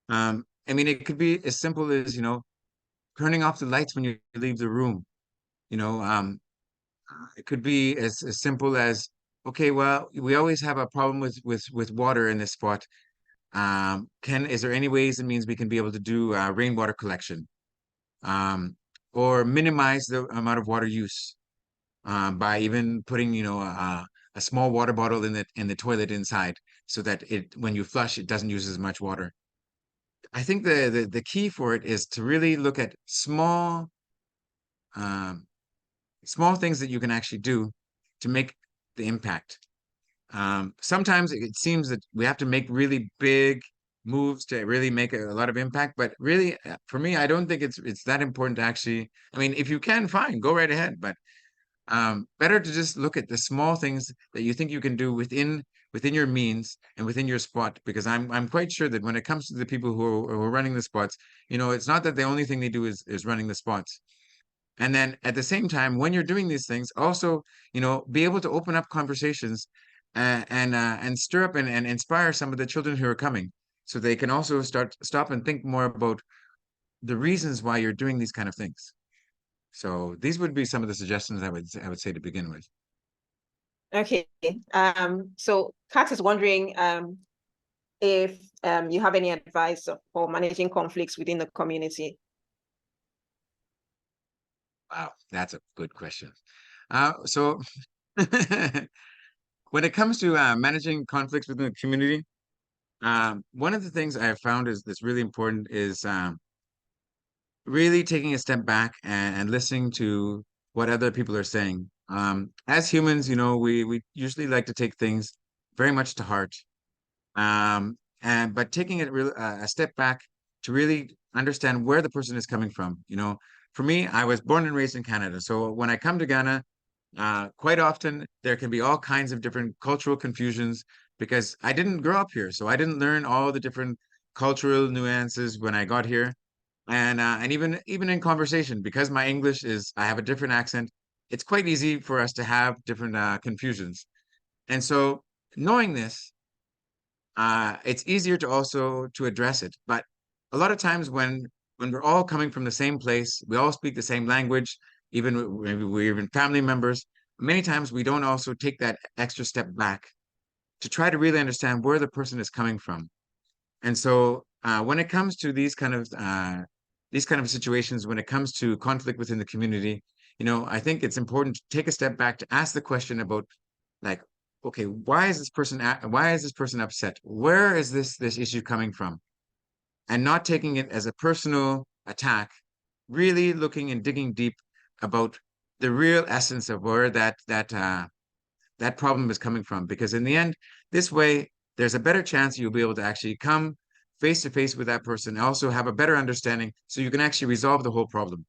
B: I mean, it could be as simple as turning off the lights when you leave the room. You know, it could be as simple as, okay, well, we always have a problem with water in this spot. Is there any ways and means we can be able to do rainwater collection, or minimize the amount of water use by even putting, a small water bottle in the toilet inside, so that when you flush, it doesn't use as much water. I think the key for it is to really look at um, small things that you can actually do to make the impact. Sometimes it seems that we have to make really big moves to really make a lot of impact, but really, for me, I don't think it's that important to actually. I mean, if you can, fine, go right ahead. But better to just look at the small things that you think you can do within your means and within your spot, because I'm quite sure that when it comes to the people who are running the spots, it's not that the only thing they do is running the spots. And then at the same time, when you're doing these things, also, be able to open up conversations and stir up and inspire some of the children who are coming, so they can also stop and think more about the reasons why you're doing these kind of things. So these would be some of the suggestions I would say to begin with.
A: Okay. So Kat is wondering if you have any advice for managing conflicts within the community.
B: Wow, that's a good question. So when it comes to managing conflicts within the community, one of the things I have found that's really important is really taking a step back and listening to what other people are saying. As humans, we usually like to take things very much to heart. But taking it a step back to really understand where the person is coming from. For me, I was born and raised in Canada. So when I come to Ghana, quite often there can be all kinds of different cultural confusions, because I didn't grow up here. So I didn't learn all the different cultural nuances when I got here. And even in conversation, because my English I have a different accent, it's quite easy for us to have different confusions. And so knowing this, it's easier to also to address it. But a lot of times when we're all coming from the same place, we all speak the same language, maybe we're even family members, many times we don't also take that extra step back to try to really understand where the person is coming from. And so when it comes to these kind of situations, when it comes to conflict within the community, I think it's important to take a step back to ask the question about, like, okay, why is this person upset? Where is this issue coming from? And not taking it as a personal attack, really looking and digging deep about the real essence of where that problem is coming from. Because in the end, this way, there's a better chance you'll be able to actually come face to face with that person and also have a better understanding so you can actually resolve the whole problem.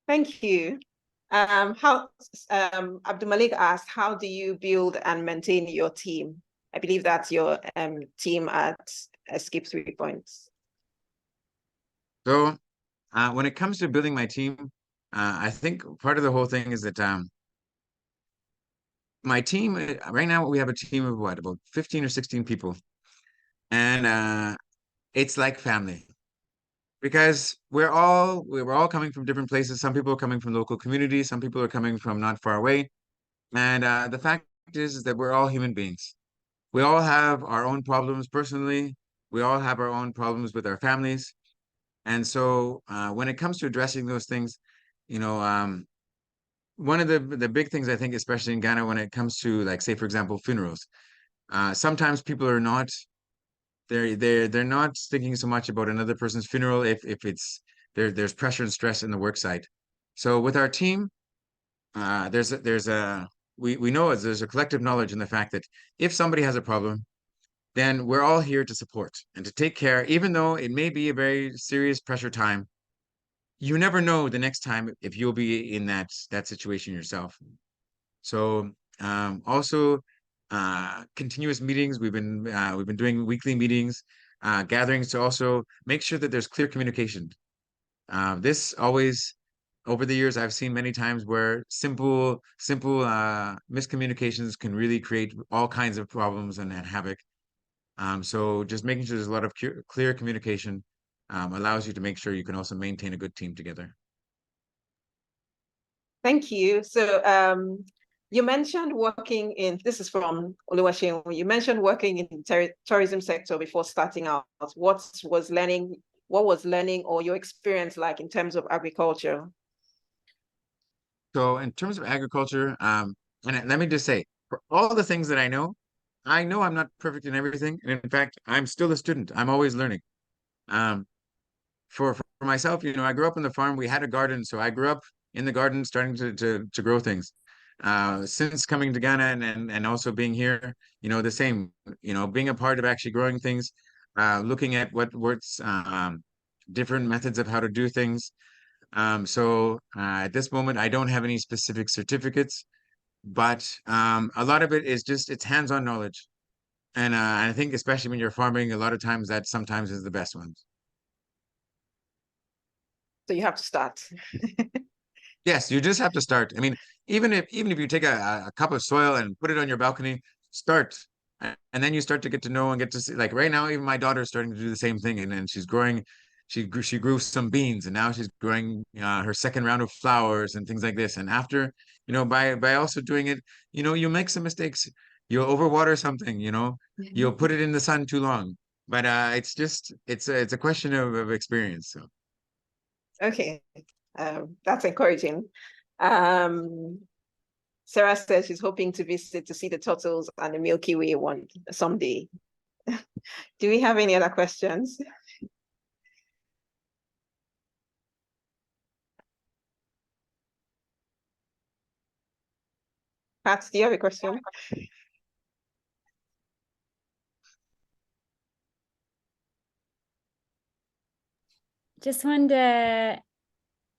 A: Thank you. Abdul Malik asked, how do you build and maintain your team? I believe that's your team at Skip 3 Points.
B: So when it comes to building my team, I think part of the whole thing is that my team, right now we have a team of what, about 15 or 16 people. And it's like family because we're all coming from different places. Some people are coming from local communities, some people are coming from not far away. And the fact is that we're all human beings. We all have our own problems personally. We all have our own problems with our families. And so when it comes to addressing those things, you know, one of the big things I think, especially in Ghana, when it comes to, like, say, for example, funerals, sometimes people are not they're not thinking so much about another person's funeral if it's there's pressure and stress in the work site. So with our team, we know there's a collective knowledge in the fact that if somebody has a problem, then we're all here to support and to take care, even though it may be a very serious pressure time. You never know the next time if you'll be in that situation yourself. So also continuous meetings. We've been doing weekly meetings, gatherings to also make sure that there's clear communication. This always, over the years, I've seen many times where simple miscommunications can really create all kinds of problems and havoc. So just making sure there's a lot of clear communication allows you to make sure you can also maintain a good team together.
A: Thank you. So you mentioned working in, this is from Oluwaseun, you mentioned working in tourism sector before starting out. What was learning or your experience like in terms of agriculture?
B: So in terms of agriculture, and let me just say, for all the things that I know I'm not perfect in everything. And in fact, I'm still a student. I'm always learning. Um, for myself, I grew up on the farm. We had a garden, so I grew up in the garden, starting to grow things. Since coming to Ghana and also being here, the same. Being a part of actually growing things, looking at what works, different methods of how to do things. So at this moment, I don't have any specific certificates, but a lot of it is just it's hands-on knowledge. And I think especially when you're farming, a lot of times that sometimes is the best ones.
A: So you have to start.
B: Yes, you just have to start. I mean, even if you take a cup of soil and put it on your balcony, start. And then you start to get to know and get to see, like right now, even my daughter is starting to do the same thing. And she's growing, she grew some beans and now she's growing her second round of flowers and things like this. And after, by also doing it, you make some mistakes. You'll overwater something, you'll put it in the sun too long. But it's a question of experience. So.
A: Okay, that's encouraging. Sarah says she's hoping to visit to see the turtles and the Milky Way one someday. Do we have any other questions? Pat, do you have a question?
C: Just wonder,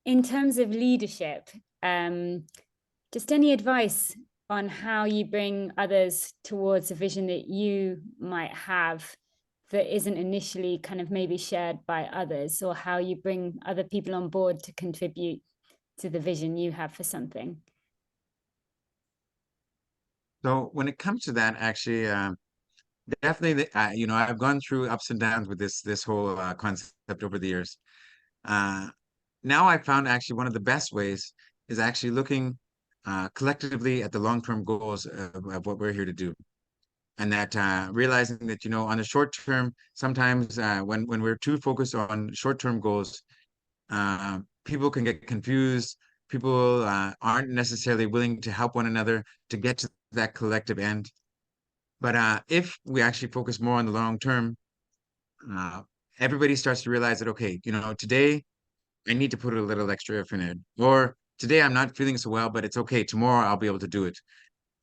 C: in terms of leadership, just any advice on how you bring others towards a vision that you might have that isn't initially kind of maybe shared by others, or how you bring other people on board to contribute to the vision you have for something?
B: So when it comes to that, actually, definitely, I've gone through ups and downs with this whole concept over the years. Now I found actually one of the best ways is actually looking collectively at the long-term goals of what we're here to do. And that realizing that, on the short term, sometimes when we're too focused on short-term goals, people can get confused. People aren't necessarily willing to help one another to get to that collective end. But if we actually focus more on the long term, everybody starts to realize that, okay, today I need to put a little extra effort in it. Or today I'm not feeling so well, but it's okay. Tomorrow I'll be able to do it.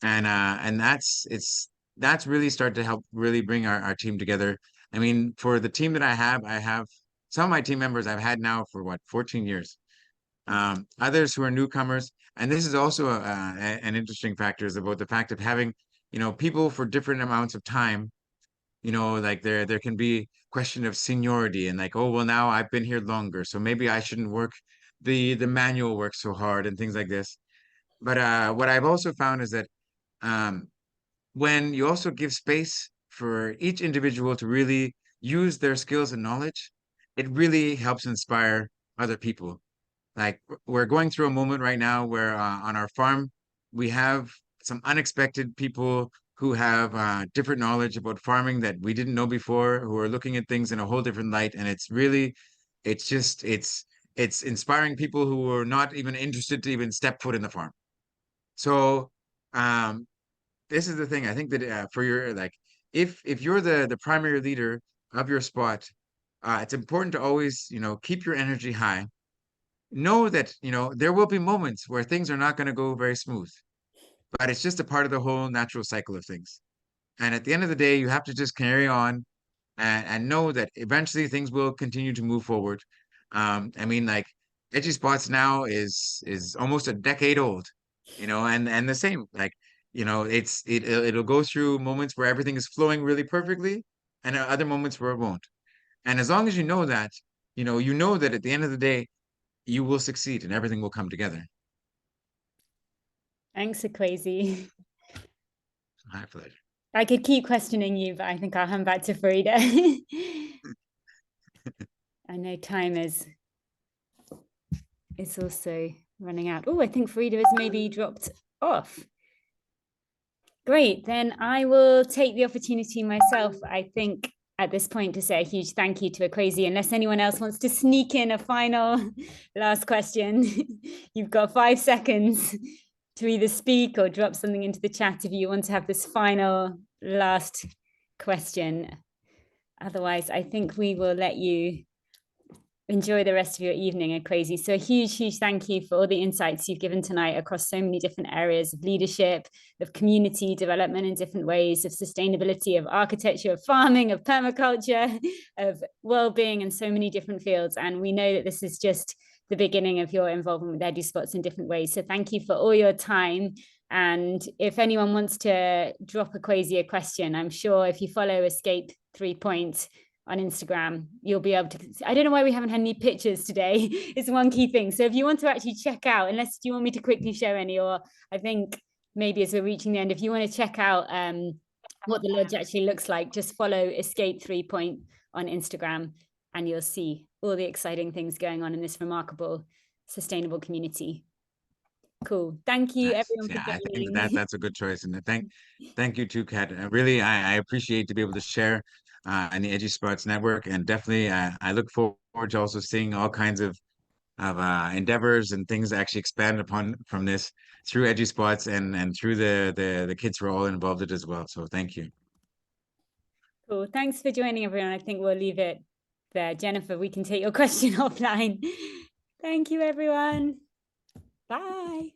B: And that's really started to help really bring our team together. I mean, for the team that I have some of my team members I've had now for what, 14 years. Others who are newcomers, and this is also an interesting factor, is about the fact of having, people for different amounts of time. Like there can be question of seniority and like, oh, well, now I've been here longer, so maybe I shouldn't work the manual work so hard and things like this. But what I've also found is that um, when you also give space for each individual to really use their skills and knowledge, it really helps inspire other people. Like we're going through a moment right now where on our farm, we have some unexpected people who have different knowledge about farming that we didn't know before, who are looking at things in a whole different light. And it's inspiring people who are not even interested to even step foot in the farm. So um, this is the thing. I think that for your like, if you're the primary leader of your spot, it's important to always keep your energy high. Know that there will be moments where things are not going to go very smooth, but it's just a part of the whole natural cycle of things. And at the end of the day, you have to just carry on and know that eventually things will continue to move forward. I mean, like EduSpots now is almost a decade old, and the same, like, it'll go through moments where everything is flowing really perfectly, and other moments where it won't. And as long as you know that, you know that at the end of the day, you will succeed and everything will come together.
C: Thanks, Akwasi.
B: My pleasure.
C: I could keep questioning you, but I think I'll hand back to Farida. I know time is also running out. Oh, I think Farida has maybe dropped off. Great, then I will take the opportunity myself, I think, at this point to say a huge thank you to Akwasi. Unless anyone else wants to sneak in a final last question, you've got 5 seconds to either speak or drop something into the chat if you want to have this final last question. Otherwise, I think we will let you enjoy the rest of your evening, Akwasi. So a huge thank you for all the insights you've given tonight across so many different areas of leadership, of community development in different ways, of sustainability, of architecture, of farming, of permaculture, of well-being in so many different fields. And we know that this is just the beginning of your involvement with EduSpots in different ways. So thank you for all your time. And if anyone wants to drop Akwasi a question, I'm sure if you follow Escape 3 Point on Instagram, you'll be able to. I don't know why we haven't had any pictures today. It's one key thing. So if you want to actually check out, unless you want me to quickly show any, or I think maybe as we're reaching the end, if you want to check out what the lodge actually looks like, just follow Escape 3 Point on Instagram and you'll see all the exciting things going on in this remarkable sustainable community. Cool. Thank you, everyone.
B: Yeah, I think that's a good choice. And thank you too, Kat. Really, I appreciate to be able to share in the EduSpots network, and definitely I look forward to also seeing all kinds of endeavors and things actually expand upon from this through EduSpots and through the kids who are all involved in it as well. So thank you.
C: Cool. Thanks for joining, everyone. I think we'll leave it there. Jennifer, we can take your question offline. Thank you, everyone. Bye.